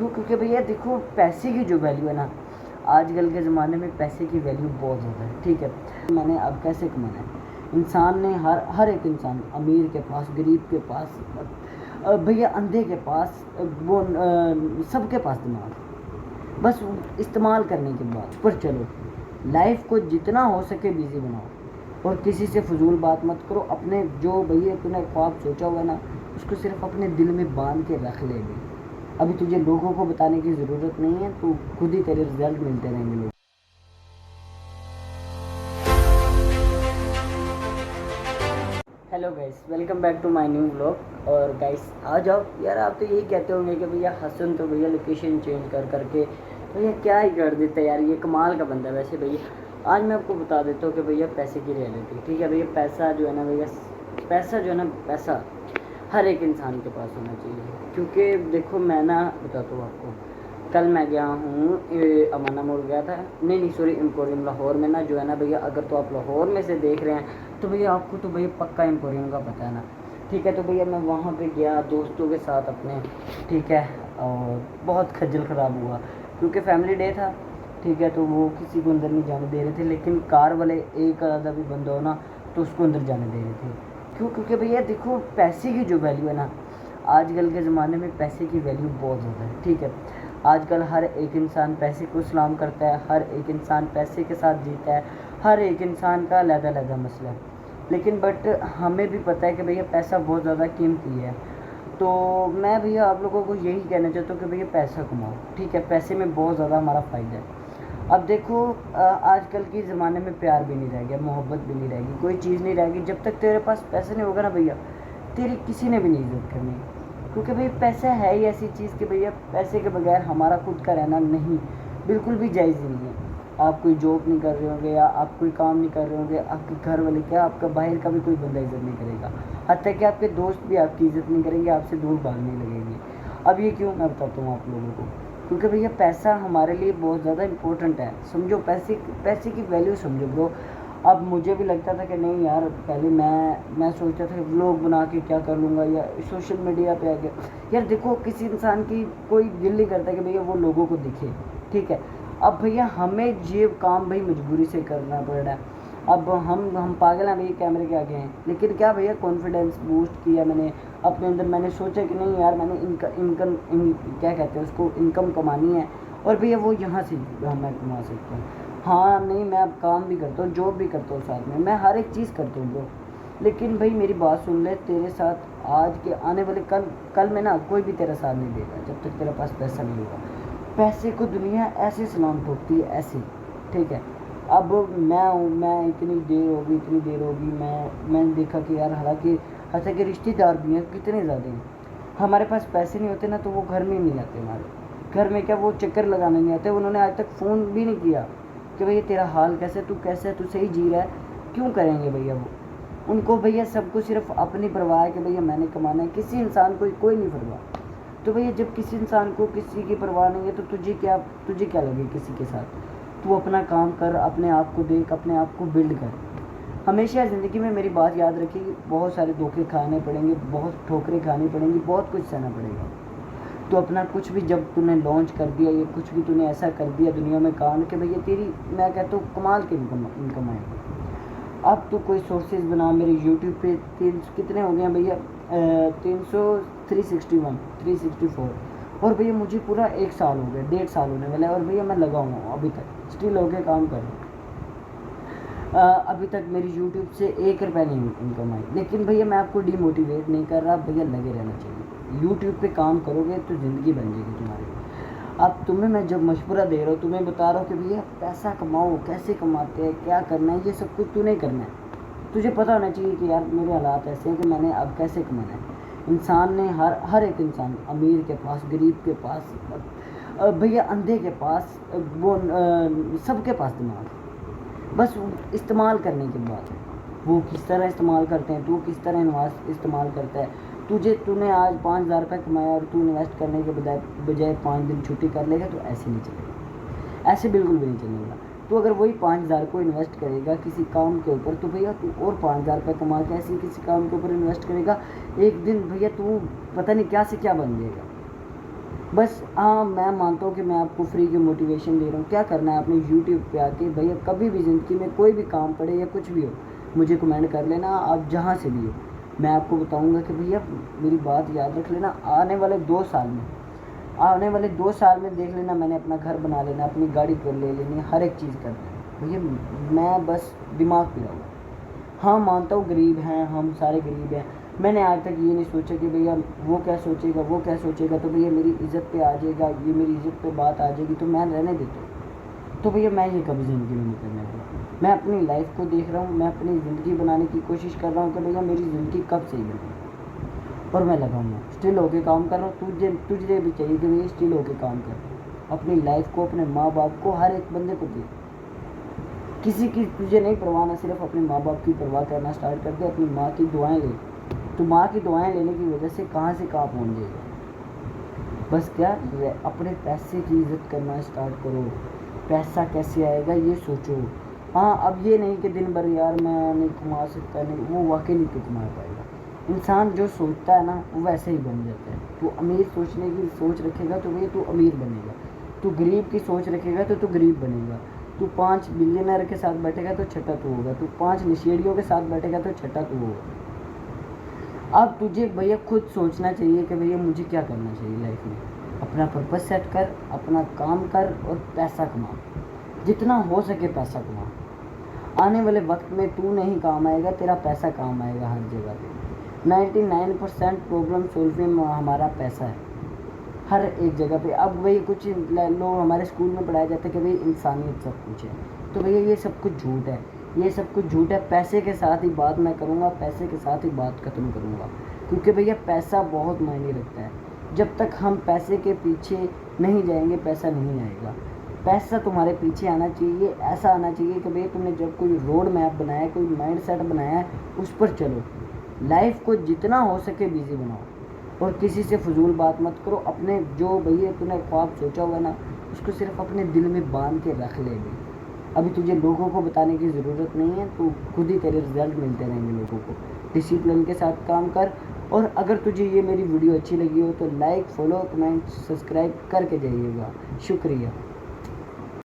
क्यों? क्योंकि भैया देखो पैसे की जो वैल्यू है ना, आजकल के ज़माने में पैसे की वैल्यू बहुत ज़्यादा है, ठीक है। मैंने अब कैसे कमाना है, इंसान ने हर एक इंसान, अमीर के पास, गरीब के पास, भैया अंधे के पास, सबके पास दिमाग है। बस इस्तेमाल करने के बाद पर चलो, लाइफ को जितना हो सके बिजी बनाओ और किसी से फजूल बात मत करो। अपने जो भैया तूने ख्वाब सोचा हुआ है ना, उसको सिर्फ अपने दिल में बांध के रख ले भी। अभी तुझे लोगों को बताने की ज़रूरत नहीं है, तो खुद ही तेरे रिजल्ट मिलते रहेंगे लोग। Hello guys, welcome back to my new vlog. और गाइस आ जाओ यार, आप तो यही कहते होंगे कि भैया हसन तो भैया लोकेशन चेंज कर करके भैया क्या ही कर देता है यार, ये कमाल का बंदा है। वैसे भैया आज मैं आपको बता देता हूँ कि भैया पैसे की रियलिटी, ठीक है भैया। पैसा जो है ना भैया, पैसा जो है ना, पैसा हर एक इंसान के पास होना चाहिए। क्योंकि देखो मैं ना बताता हूँ आपको, कल मैं गया हूँ अमाना मोड़ गया था, नहीं सॉरी, एम्पोरियम लाहौर में ना जो है ना भैया, अगर तो आप लाहौर में से देख रहे हैं तो भैया आपको तो भैया पक्का एम्पोरियम का पता है ना, ठीक है। तो भैया मैं वहाँ पे गया दोस्तों के साथ अपने, ठीक है। और बहुत खज्जल ख़राब हुआ क्योंकि फैमिली डे था, ठीक है। तो वो किसी को अंदर नहीं जाने दे रहे थे, लेकिन कार वाले एक आधा भी बंदा हो ना तो उसको अंदर जाने दे रहे थे। क्यों? क्योंकि भैया देखो पैसे की जो वैल्यू है ना, आजकल के ज़माने में पैसे की वैल्यू बहुत ज़्यादा है, ठीक है। आजकल हर एक इंसान पैसे को सलाम करता है, हर एक इंसान पैसे के साथ जीता है, हर एक इंसान का अलग-अलग मसला है। लेकिन बट हमें भी पता है कि भैया पैसा बहुत ज़्यादा कीमती है। तो मैं भैया आप लोगों को यही कहना चाहता हूँ कि भैया पैसा कमाओ, ठीक है। पैसे में बहुत ज़्यादा हमारा फ़ायदा है। अब देखो आजकल के ज़माने में प्यार भी नहीं रह गया, मोहब्बत भी नहीं रहेगी, कोई चीज़ नहीं रहेगी। जब तक तेरे पास पैसे नहीं होगा ना भैया, तेरी किसी ने भी नहीं इज़्ज़त करनी। क्योंकि भाई पैसा है ही ऐसी चीज़ कि भैया पैसे के बगैर हमारा खुद का रहना नहीं, बिल्कुल भी जायज़ ही नहीं है। आप कोई जॉब नहीं कर रहे होंगे या आप कोई काम नहीं कर रहे होंगे, आपके घर वाले क्या, आपका बाहर का भी कोई बंदा इज़्ज़त नहीं करेगा। हत्ता कि आपके दोस्त भी आपकी इज़्ज़त नहीं करेंगे, आपसे दूर भागने लगेंगे। अब ये क्यों, मैं बताता हूँ आप लोगों को। क्योंकि भैया पैसा हमारे लिए बहुत ज़्यादा इम्पोर्टेंट है, समझो। पैसे की वैल्यू समझो ब्रो। अब मुझे भी लगता था कि नहीं यार, पहले मैं सोचता था व्लॉग बना के क्या कर लूँगा या सोशल मीडिया पे आ गया। यार देखो किसी इंसान की कोई दिल नहीं करता कि भैया वो लोगों को दिखे, ठीक है। अब भैया हमें ये काम भाई मजबूरी से करना पड़ रहा है। अब हम पागल हैं भैया, कैमरे के आगे हैं, लेकिन क्या भैया कॉन्फिडेंस बूस्ट किया मैंने अपने अंदर। मैंने सोचा कि नहीं यार, मैंने इनकम क्या कहते हैं उसको, इनकम कमानी है और भैया वो यहाँ से मैं कमा सकता हूँ। हाँ नहीं, मैं अब काम भी करता हूँ, जॉब भी करता हूँ साथ में, मैं हर एक चीज़ करता हूँ ब्रो। लेकिन भाई मेरी बात सुन ले, तेरे साथ आज के आने वाले कल में ना कोई भी तेरा साथ नहीं देगा जब तक तेरे पास पैसा नहीं होगा। पैसे को दुनिया ऐसे सलाम ठोकती है, ऐसे, ठीक है। अब मैं इतनी देर होगी मैंने देखा कि यार, हालांकि रिश्तेदार भी हैं कितने ज़्यादा हैं, हमारे पास पैसे नहीं होते ना तो वो घर में नहीं आते। हमारे घर में क्या वो चक्कर लगाने नहीं आते। उन्होंने आज तक फ़ोन भी नहीं किया कि भैया तेरा हाल कैसे, तू कैसे है, तू सही जी रहा है। क्यों करेंगे भैया वो? उनको भैया सबको सिर्फ अपनी परवाह है कि भैया मैंने कमाना है, किसी इंसान को कोई नहीं परवाह। तो भैया जब किसी इंसान को किसी की परवाह नहीं है तो तुझे क्या लगे किसी के साथ? तू अपना काम कर, अपने आप को देख, अपने आप को बिल्ड कर। हमेशा ज़िंदगी में मेरी बात याद रखिए, बहुत सारे धोखे खाने पड़ेंगे, बहुत ठोकरें खानी पड़ेंगी, बहुत कुछ सहना पड़ेगा। तो अपना कुछ भी जब तूने लॉन्च कर दिया, ये कुछ भी तूने ऐसा कर दिया दुनिया में काम कि भैया तेरी, मैं कहता हूँ कमाल की इनकम आएगी। अब तो कोई सोर्सेज बना, मेरे यूट्यूब पे कितने हो गए हैं भैया, 300, 361, 364। और भैया मुझे पूरा 1 साल हो गया, 1.5 साल होने वाला है और भैया मैं लगा हूँ अभी तक, स्टिल हो गया काम कर रहा हूँ। अभी तक मेरी यूट्यूब से 1 रुपया नहीं इनकम आई। लेकिन भैया मैं आपको डिमोटिवेट नहीं कर रहा, भैया लगे रहना चाहिए। यूट्यूब पे काम करोगे तो ज़िंदगी बन जाएगी तुम्हारी। अब तुम्हें मैं जब मशवरा दे रहा हूँ, तुम्हें बता रहा हूँ कि भैया पैसा कमाओ, कैसे कमाते हैं, क्या करना है, ये सब कुछ तू नहीं करना है। तुझे पता होना चाहिए कि यार मेरे हालात ऐसे हैं कि मैंने अब कैसे कमाना है। इंसान ने हर एक इंसान, अमीर के पास, गरीब के पास, भैया अंधे के पास, सबके पास दिमाग है। बस इस्तेमाल करने के बाद वो किस तरह इस्तेमाल करते हैं, तू किस तरह इस्तेमाल करता है। तूने आज 5,000 रुपये कमाया और तू इन्वेस्ट करने के बजाय 5 दिन छुट्टी कर लेगा तो ऐसे नहीं चलेगा, ऐसे बिल्कुल भी नहीं चलेगा। तो अगर वही 5,000 को इन्वेस्ट करेगा किसी काम के ऊपर, तो भैया तू और 5,000 रुपये कमा के ऐसे किसी काम के ऊपर इन्वेस्ट करेगा, एक दिन भैया तू पता नहीं क्या से क्या बन जाएगा। बस हाँ, मैं मानता हूँ कि मैं आपको फ्री की मोटिवेशन दे रहा हूँ। क्या करना है, अपने यूट्यूब पे आके भैया कभी भी ज़िंदगी में कोई भी काम पड़े या कुछ भी हो, मुझे कमेंट कर लेना, आप जहाँ से भी हो। मैं आपको बताऊँगा कि भैया मेरी बात याद रख लेना, आने वाले 2 साल में देख लेना, मैंने अपना घर बना लेना, अपनी गाड़ी कर ले लेनी, हर एक चीज़ कर लेना भैया। मैं बस दिमाग पे रहूँगा। हाँ, मानता हूँ गरीब हैं, हम सारे गरीब हैं। मैंने आज तक ये नहीं सोचा कि भैया वो क्या सोचेगा, वो क्या सोचेगा, तो भैया मेरी इज़्ज़त पे आ जाएगा, ये मेरी इज़्ज़त पे बात आ जाएगी तो मैं रहने देता हूँ। तो भैया मैं ये कभी ज़िंदगी में नहीं करने वाला। मैं अपनी लाइफ को देख रहा हूँ, मैं अपनी ज़िंदगी बनाने की कोशिश कर रहा हूँ कि भैया मेरी ज़िंदगी कब सही बने, और मैं लगा हूँ, स्टिल होके काम कर रहा हूँ। तुझे भी चाहिए कि भैया स्टिल होके काम कर, अपनी लाइफ को, अपने माँ बाप को, हर एक बंदे को दे। किसी की तुझे नहीं परवाह ना, सिर्फ अपने माँ बाप की परवाह करना स्टार्ट कर दे, अपनी माँ की दुआएं ले। तो माँ की दुआएं लेने की वजह से कहाँ से कहाँ पहुँच जाएगा। बस क्या, अपने पैसे की इज्जत करना स्टार्ट करो। पैसा कैसे आएगा ये सोचो। हाँ, अब ये नहीं कि दिन भर यार मैं नहीं कमा सकता, नहीं, वो वाकई नहीं तो कमा पाएगा। इंसान जो सोचता है ना वो वैसे ही बन जाता है। तू अमीर सोचने की सोच रखेगा तो भैया तू अमीर बनेगा। तू गरीब की सोच रखेगा तो तू गरीब बनेगा। तू 5 बिलियनर के साथ बैठेगा तो छठा तू होगा। तू 5 नशेड़ियों के साथ बैठेगा तो छठा तू होगा। अब तुझे भैया खुद सोचना चाहिए कि भैया मुझे क्या करना चाहिए लाइफ में। अपना पर्पस सेट कर, अपना काम कर और पैसा कमा, जितना हो सके पैसा कमा। आने वाले वक्त में तू नहीं काम आएगा, तेरा पैसा काम आएगा हर जगह पे। 99% प्रॉब्लम सॉल्विंग हमारा पैसा है, हर एक जगह पे। अब वही कुछ लोग हमारे स्कूल में पढ़ाया जाता है कि भाई इंसानियत सब कुछ है, तो भैया ये सब कुछ झूठ है, ये सब कुछ झूठ है। पैसे के साथ ही बात मैं करूँगा, पैसे के साथ ही बात ख़त्म करूँगा, क्योंकि भैया पैसा बहुत मायने रखता है। जब तक हम पैसे के पीछे नहीं जाएंगे पैसा नहीं आएगा। पैसा तुम्हारे पीछे आना चाहिए, ऐसा आना चाहिए कि भैया तुमने जब कोई रोड मैप बनाया, कोई माइंड सेट बनाया है, उस पर चलो। लाइफ को जितना हो सके बिजी बनाओ और किसी से फजूल बात मत करो। अपने जो भैया तूने ख्वाब सोचा हुआ ना, उसको सिर्फ अपने दिल में बांध के रख ले भी। अभी तुझे लोगों को बताने की ज़रूरत नहीं है, तो खुद ही तेरे रिजल्ट मिलते रहेंगे लोगों को। डिसिप्लिन के साथ काम कर। और अगर तुझे ये मेरी वीडियो अच्छी लगी हो तो लाइक, फॉलो, कमेंट, सब्सक्राइब करके जाइएगा। शुक्रिया।